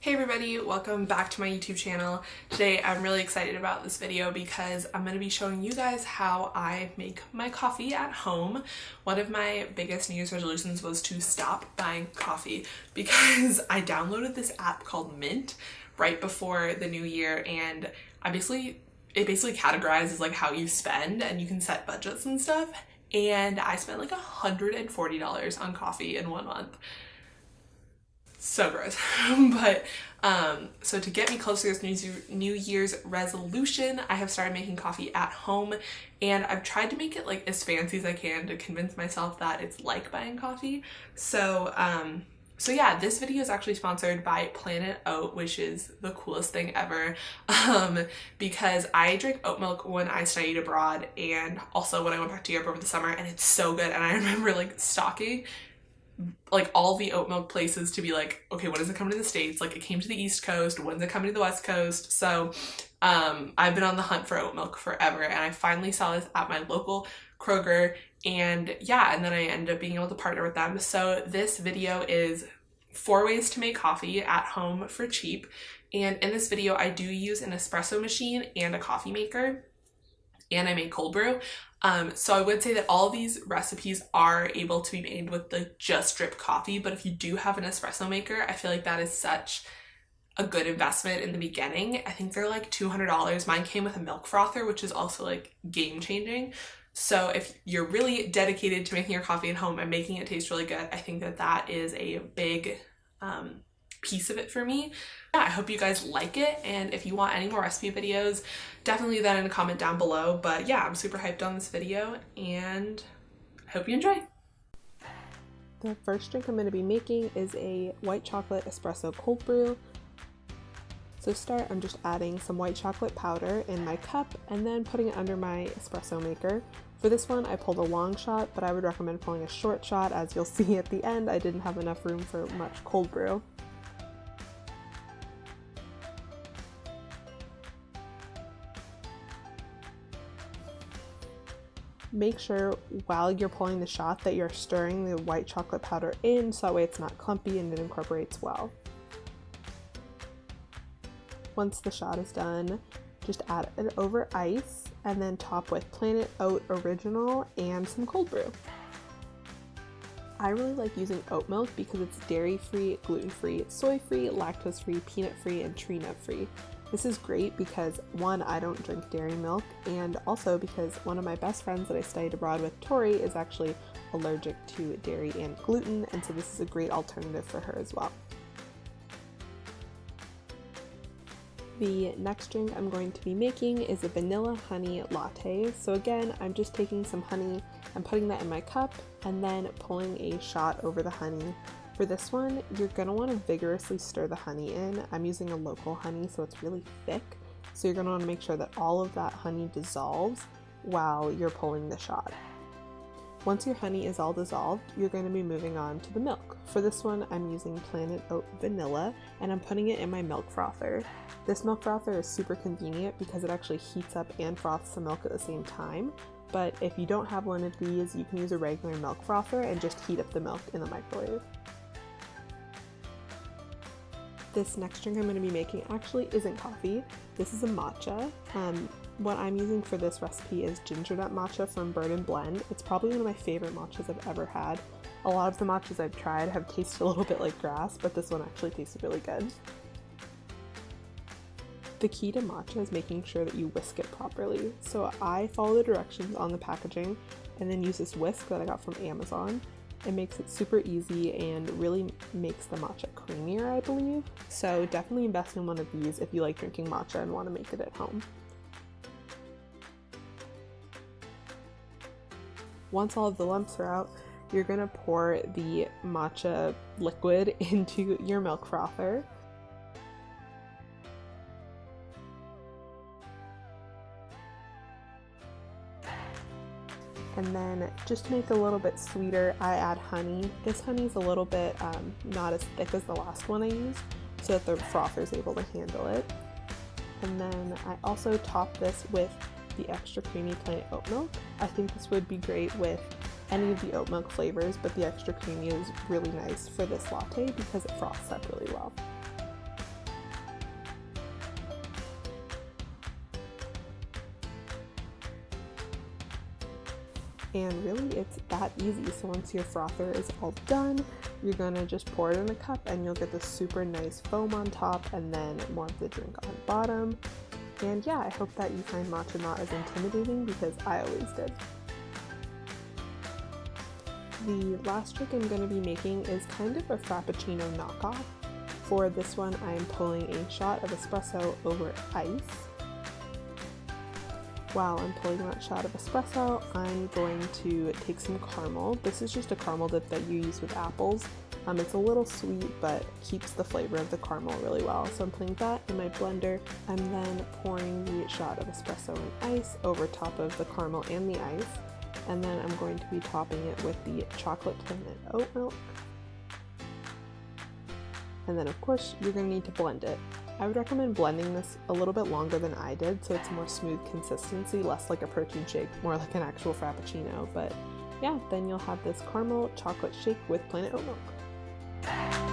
Hey everybody, welcome back to my YouTube channel. Today I'm really excited about this video because I'm going to be showing you guys how I make my coffee at home. One of my biggest New Year's resolutions was to stop buying coffee because I downloaded this app called Mint right before the new year, and it basically categorizes like how you spend and you can set budgets and stuff, and I spent like $140 on coffee in 1 month. So gross. But so to get me closer to this New Year's resolution, I have started making coffee at home, and I've tried to make it like as fancy as I can to convince myself that it's like buying coffee. So yeah, this video is actually sponsored by Planet Oat, which is the coolest thing ever, because I drink oat milk when I studied abroad and also when I went back to Europe over the summer, and it's so good. And I remember like stalking like all the oat milk places to be like, okay, when does it come to the States? Like, it came to the East Coast, when's it coming to the West Coast? So I've been on the hunt for oat milk forever, and I finally saw this at my local Kroger, and yeah, and then I ended up being able to partner with them. So this video is 4 ways to make coffee at home for cheap, and in this video I do use an espresso machine and a coffee maker, and I make cold brew. So I would say that all these recipes are able to be made with the just drip coffee, but if you do have an espresso maker, I feel like that is such a good investment in the beginning. I think they're like $200. Mine came with a milk frother, which is also like game changing. So if you're really dedicated to making your coffee at home and making it taste really good, I think that that is a big piece of it for me. Yeah, I hope you guys like it, and if you want any more recipe videos, definitely leave that in a comment down below. But yeah, I'm super hyped on this video and I hope you enjoy. The first drink I'm going to be making is a white chocolate espresso cold brew. So to start, I'm just adding some white chocolate powder in my cup and then putting it under my espresso maker. For this one, I pulled a long shot, but I would recommend pulling a short shot. As you'll see at the end, I didn't have enough room for much cold brew. Make sure while you're pulling the shot that you're stirring the white chocolate powder in, so that way it's not clumpy and it incorporates well. Once the shot is done, just add it over ice and then top with Planet Oat Original and some cold brew. I really like using oat milk because it's dairy-free, gluten-free, soy-free, lactose-free, peanut-free, and tree nut-free. This is great because, one, I don't drink dairy milk, and also because one of my best friends that I studied abroad with, Tori, is actually allergic to dairy and gluten, and so this is a great alternative for her as well. The next drink I'm going to be making is a vanilla honey latte. So again, I'm just taking some honey and putting that in my cup and then pulling a shot over the honey. For this one, you're going to want to vigorously stir the honey in. I'm using a local honey, so it's really thick. So you're going to want to make sure that all of that honey dissolves while you're pulling the shot. Once your honey is all dissolved, you're going to be moving on to the milk. For this one, I'm using Planet Oat Vanilla, and I'm putting it in my milk frother. This milk frother is super convenient because it actually heats up and froths the milk at the same time. But if you don't have one of these, you can use a regular milk frother and just heat up the milk in the microwave. This next drink I'm going to be making actually isn't coffee. This is a matcha. What I'm using for this recipe is ginger nut matcha from Bird & Blend. It's probably one of my favorite matchas I've ever had. A lot of the matchas I've tried have tasted a little bit like grass, but this one actually tasted really good. The key to matcha is making sure that you whisk it properly. So I follow the directions on the packaging and then use this whisk that I got from Amazon. It makes it super easy and really makes the matcha creamier, I believe. So definitely invest in one of these if you like drinking matcha and want to make it at home. Once all of the lumps are out, you're going to pour the matcha liquid into your milk frother. And then just to make it a little bit sweeter, I add honey. This honey is a little bit not as thick as the last one I used, so that the frother is able to handle it. And then I also top this with the extra creamy Planet Oat milk. I think this would be great with any of the oat milk flavors, but the extra creamy is really nice for this latte because it froths up really well. And really, it's that easy. So once your frother is all done, you're gonna just pour it in a cup and you'll get this super nice foam on top and then more of the drink on bottom. And yeah, I hope that you find matcha not as intimidating because I always did. The last trick I'm gonna be making is kind of a Frappuccino knockoff. For this one, I'm pulling a shot of espresso over ice. While I'm pulling that shot of espresso, I'm going to take some caramel. This is just a caramel dip that you use with apples. It's a little sweet, but keeps the flavor of the caramel really well. So I'm putting that in my blender. I'm then pouring the shot of espresso and ice over top of the caramel and the ice. And then I'm going to be topping it with the chocolate Planet oat milk. And then of course, you're gonna need to blend it. I would recommend blending this a little bit longer than I did, so it's more smooth consistency, less like a protein shake, more like an actual Frappuccino. But yeah, then you'll have this caramel chocolate shake with Planet oat milk.